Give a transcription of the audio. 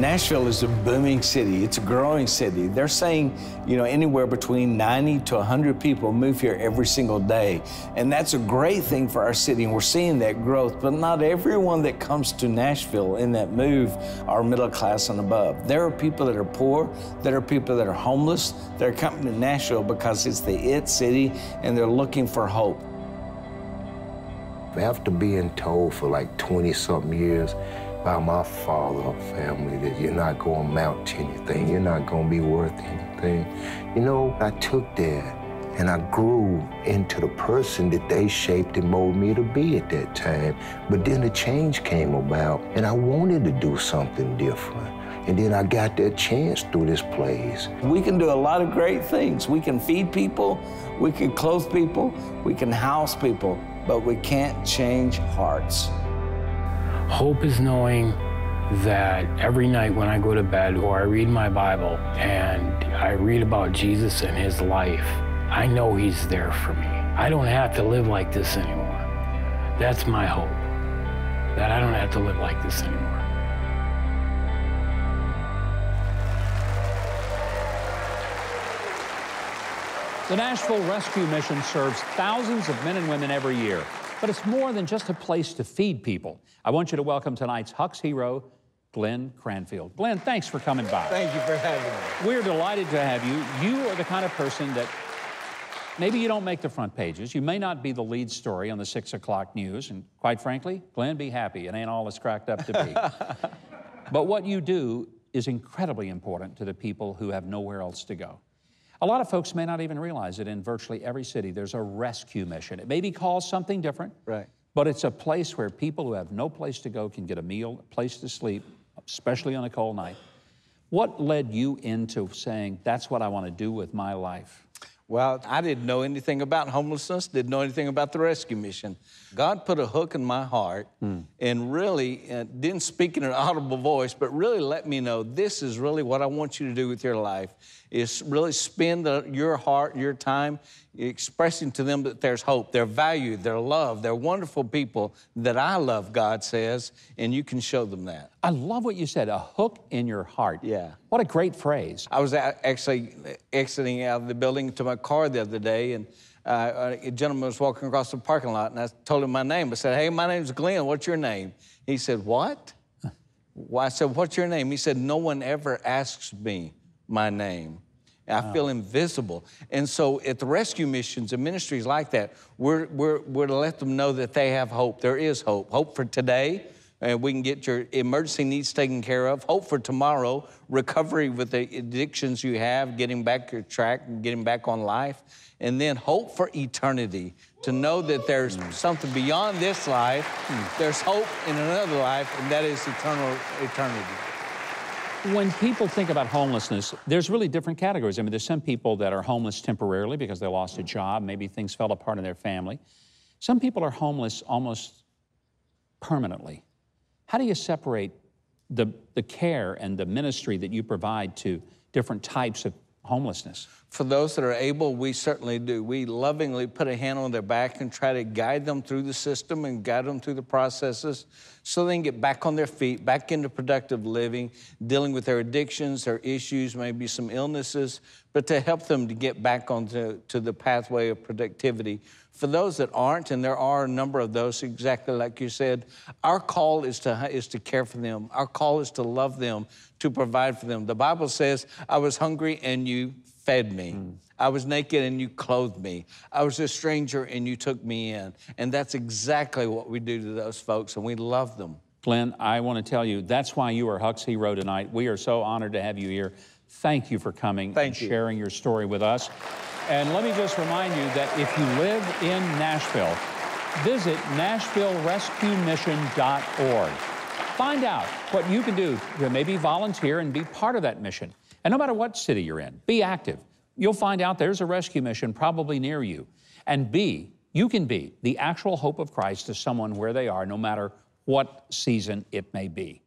Nashville is a booming city. It's a growing city. They're saying, anywhere between 90 to 100 people move here every single day. And that's a great thing for our city, and we're seeing that growth. But not everyone that comes to Nashville in that move are middle class and above. There are people that are poor, there are people that are homeless, that are coming to Nashville because it's the it city, and they're looking for hope. After being told for like 20-something years by my father or family that you're not going to amount to anything, you're not going to be worth anything, I took that and I grew into the person that they shaped and molded me to be at that time. But then the change came about, and I wanted to do something different. And then I got that chance through this place. We can do a lot of great things. We can feed people, we can clothe people, we can house people, but we can't change hearts. Hope is knowing that every night when I go to bed or I read my Bible and I read about Jesus and his life, I know he's there for me. I don't have to live like this anymore. That's my hope, that I don't have to live like this anymore. The Nashville Rescue Mission serves thousands of men and women every year. But it's more than just a place to feed people. I want you to welcome tonight's Huck's hero, Glenn Cranfield. Glenn, thanks for coming by. Thank you for having me. We're delighted to have you. You are the kind of person that maybe you don't make the front pages. You may not be the lead story on the 6 o'clock news. And quite frankly, Glenn, be happy. It ain't all it's cracked up to be. But what you do is incredibly important to the people who have nowhere else to go. A lot of folks may not even realize that in virtually every city there's a rescue mission. It may be called something different, right, but it's a place where people who have no place to go can get a meal, a place to sleep, especially on a cold night. What led you into saying, that's what I want to do with my life? Well, I didn't know anything about homelessness, didn't know anything about the rescue mission. God put a hook in my heart and really didn't speak in an audible voice, but really let me know this is really what I want you to do with your life, is really spend your heart, your time expressing to them that there's hope, they're valued, they're loved, they're wonderful people that I love, God says, and you can show them that. I love what you said, a hook in your heart. Yeah. What a great phrase. I was actually exiting out of the building to my car the other day, and a gentleman was walking across the parking lot, and I told him my name. I said, hey, my name's Glenn, what's your name? He said, what? Well, I said, what's your name? He said, no one ever asks me my name. I feel invisible. And so at the rescue missions and ministries like that, we're to let them know that they have hope. There is hope. Hope for today, and we can get your emergency needs taken care of. Hope for tomorrow, recovery with the addictions you have, getting back your track and getting back on life. And then hope for eternity, to know that there's something beyond this life. There's hope in another life, and that is eternity. When people think about homelessness, there's really different categories. I mean, there's some people that are homeless temporarily because they lost a job, maybe things fell apart in their family. Some people are homeless almost permanently. How do you separate the care and the ministry that you provide to different types of homelessness? For those that are able, we certainly do. We lovingly put a hand on their back and try to guide them through the system and guide them through the processes so they can get back on their feet, back into productive living, dealing with their addictions, their issues, maybe some illnesses, but to help them to get back onto the pathway of productivity. For those that aren't, and there are a number of those, exactly like you said, our call is to care for them. Our call is to love them, to provide for them. The Bible says, I was hungry and you fed me. I was naked and you clothed me. I was a stranger and you took me in. And that's exactly what we do to those folks, and we love them. Glenn, I want to tell you, that's why you are Huck's hero tonight. We are so honored to have you here. Thank you for coming and sharing your story with us. And let me just remind you that if you live in Nashville, visit NashvilleRescueMission.org. Find out what you can do to maybe volunteer and be part of that mission. And no matter what city you're in, be active. You'll find out there's a rescue mission probably near you. And you can be the actual hope of Christ to someone where they are, no matter what season it may be.